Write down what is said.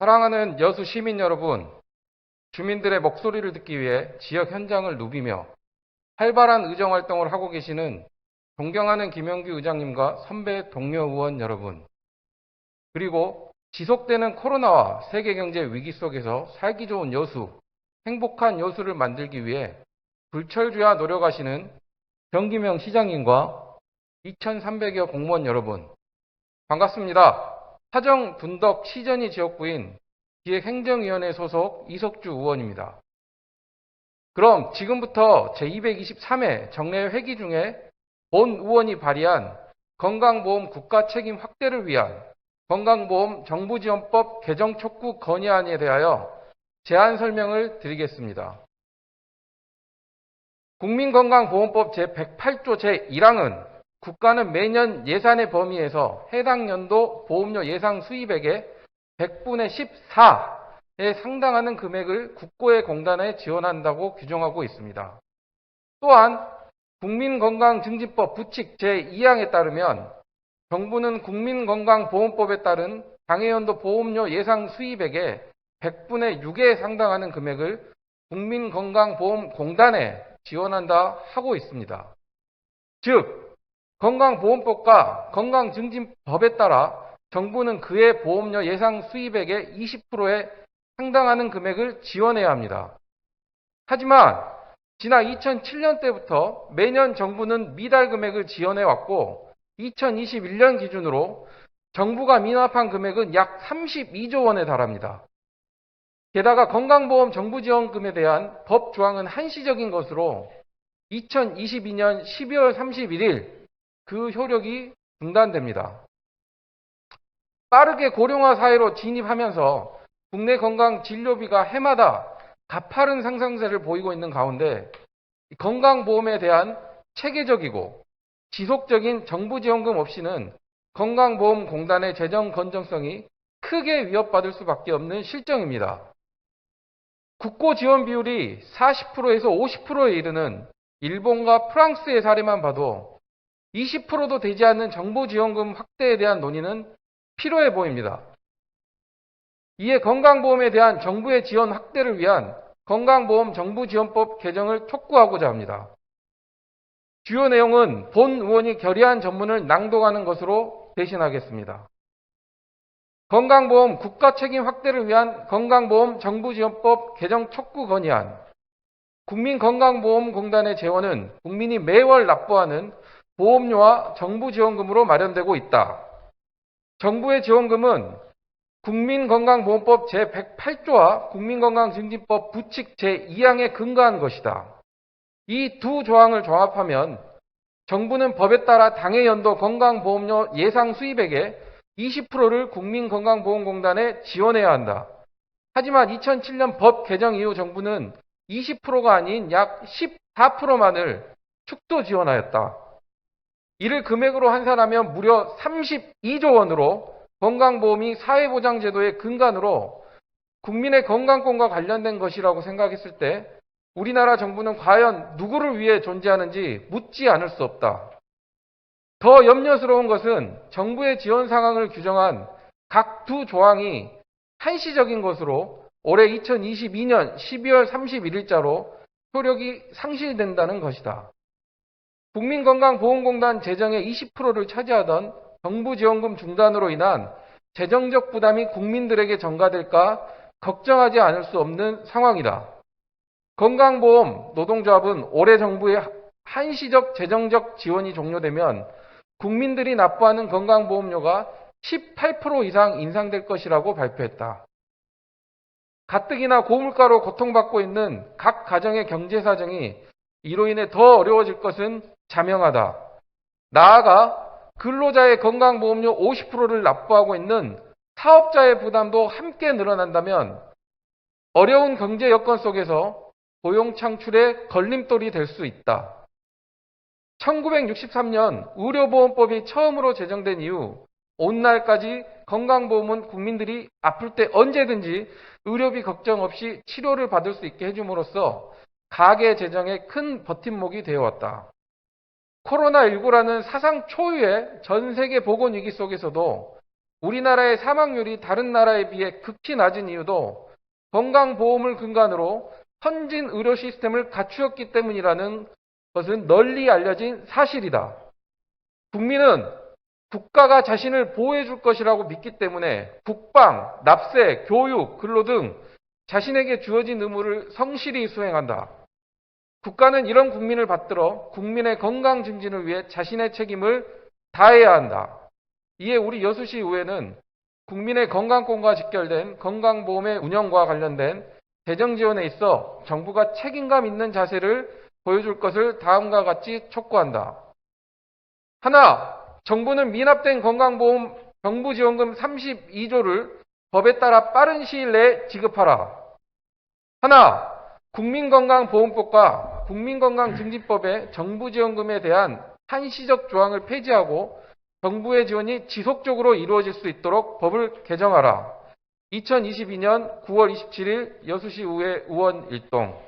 사랑하는 여수 시민 여러분, 주민들의 목소리를 듣기 위해 지역 현장을 누비며 활발한 의정활동을 하고 계시는 존경하는 김영규 의장님과 선배 동료 의원 여러분, 그리고 지속되는 코로나와 세계경제 위기 속에서 살기 좋은 여수, 행복한 여수를 만들기 위해 불철주야 노력하시는 정기명 시장님과 2,300여 공무원 여러분, 반갑습니다. 사정 둔덕 시전이 지역구인 기획행정위원회 소속 이석주 의원입니다. 그럼 지금부터 제223회 정례 회기 중에 본 의원이 발의한 건강보험 국가책임 확대를 위한 건강보험 정부지원법 개정 촉구 건의안에 대하여 제안 설명을 드리겠습니다. 국민건강보험법 제108조 제1항은 국가는 매년 예산의 범위에서 해당 연도 보험료 예상 수입액의 100분의 14에 상당하는 금액을 국고의 공단에 지원한다고 규정하고 있습니다. 또한 국민건강증진법 부칙 제2항에 따르면 정부는 국민건강보험법에 따른 당해연도 보험료 예상 수입액의 100분의 6에 상당하는 금액을 국민건강보험공단에 지원한다 하고 있습니다. 즉, 건강보험법과 건강증진법에 따라 정부는 그의 보험료 예상 수입액의 20%에 상당하는 금액을 지원해야 합니다. 하지만 지난 2007년 때부터 매년 정부는 미달 금액을 지원해왔고 2021년 기준으로 정부가 미납한 금액은 약 32조 원에 달합니다. 게다가 건강보험 정부지원금에 대한 법 조항은 한시적인 것으로 2022년 12월 31일 그 효력이 중단됩니다. 빠르게 고령화 사회로 진입하면서 국내 건강 진료비가 해마다 가파른 상승세를 보이고 있는 가운데 건강보험에 대한 체계적이고 지속적인 정부 지원금 없이는 건강보험공단의 재정 건전성이 크게 위협받을 수밖에 없는 실정입니다. 국고 지원 비율이 40%에서 50%에 이르는 일본과 프랑스의 사례만 봐도 20%도 되지 않는 정부 지원금 확대에 대한 논의는 필요해 보입니다. 이에 건강보험에 대한 정부의 지원 확대를 위한 건강보험 정부지원법 개정을 촉구하고자 합니다. 주요 내용은 본 의원이 결의안 전문을 낭독하는 것으로 대신하겠습니다. 건강보험 국가책임 확대를 위한 건강보험 정부지원법 개정 촉구 건의안. 국민건강보험공단의 재원은 국민이 매월 납부하는 보험료와 정부지원금으로 마련되고 있다. 정부의 지원금은 국민건강보험법 제108조와 국민건강증진법 부칙 제2항에 근거한 것이다. 이 두 조항을 종합하면 정부는 법에 따라 당해연도 건강보험료 예상 수입액의 20%를 국민건강보험공단에 지원해야 한다. 하지만 2007년 법 개정 이후 정부는 20%가 아닌 약 14%만을 축소 지원하였다. 이를 금액으로 환산하면 무려 32조 원으로 건강보험이 사회보장제도의 근간으로 국민의 건강권과 관련된 것이라고 생각했을 때 우리나라 정부는 과연 누구를 위해 존재하는지 묻지 않을 수 없다. 더 염려스러운 것은 정부의 지원 상황을 규정한 각 두 조항이 한시적인 것으로 올해 2022년 12월 31일자로 효력이 상실된다는 것이다. 국민건강보험공단 재정의 20%를 차지하던 정부지원금 중단으로 인한 재정적 부담이 국민들에게 전가될까 걱정하지 않을 수 없는 상황이다. 건강보험 노동조합은 올해 정부의 한시적 재정적 지원이 종료되면 국민들이 납부하는 건강보험료가 18% 이상 인상될 것이라고 발표했다. 가뜩이나 고물가로 고통받고 있는 각 가정의 경제사정이 이로 인해 더 어려워질 것은 자명하다. 나아가 근로자의 건강보험료 50%를 납부하고 있는 사업자의 부담도 함께 늘어난다면 어려운 경제 여건 속에서 고용 창출의 걸림돌이 될 수 있다. 1963년 의료보험법이 처음으로 제정된 이후 오늘날까지 건강보험은 국민들이 아플 때 언제든지 의료비 걱정 없이 치료를 받을 수 있게 해줌으로써 가계 재정의 큰 버팀목이 되어왔다. 코로나19라는 사상 초유의 전 세계 보건위기 속에서도 우리나라의 사망률이 다른 나라에 비해 극히 낮은 이유도 건강보험을 근간으로 선진 의료 시스템을 갖추었기 때문이라는 것은 널리 알려진 사실이다. 국민은 국가가 자신을 보호해 줄 것이라고 믿기 때문에 국방, 납세, 교육, 근로 등 자신에게 주어진 의무를 성실히 수행한다. 국가는 이런 국민을 받들어 국민의 건강 증진을 위해 자신의 책임을 다해야 한다. 이에 우리 여수시 의회는 국민의 건강권과 직결된 건강보험의 운영과 관련된 재정 지원에 있어 정부가 책임감 있는 자세를 보여줄 것을 다음과 같이 촉구한다. 하나, 정부는 미납된 건강보험 정부지원금 32조를 법에 따라 빠른 시일 내에 지급하라. 하나, 국민건강보험법과 국민건강증진법의 정부지원금에 대한 한시적 조항을 폐지하고 정부의 지원이 지속적으로 이루어질 수 있도록 법을 개정하라. 2022년 9월 27일 여수시 의회 의원 일동.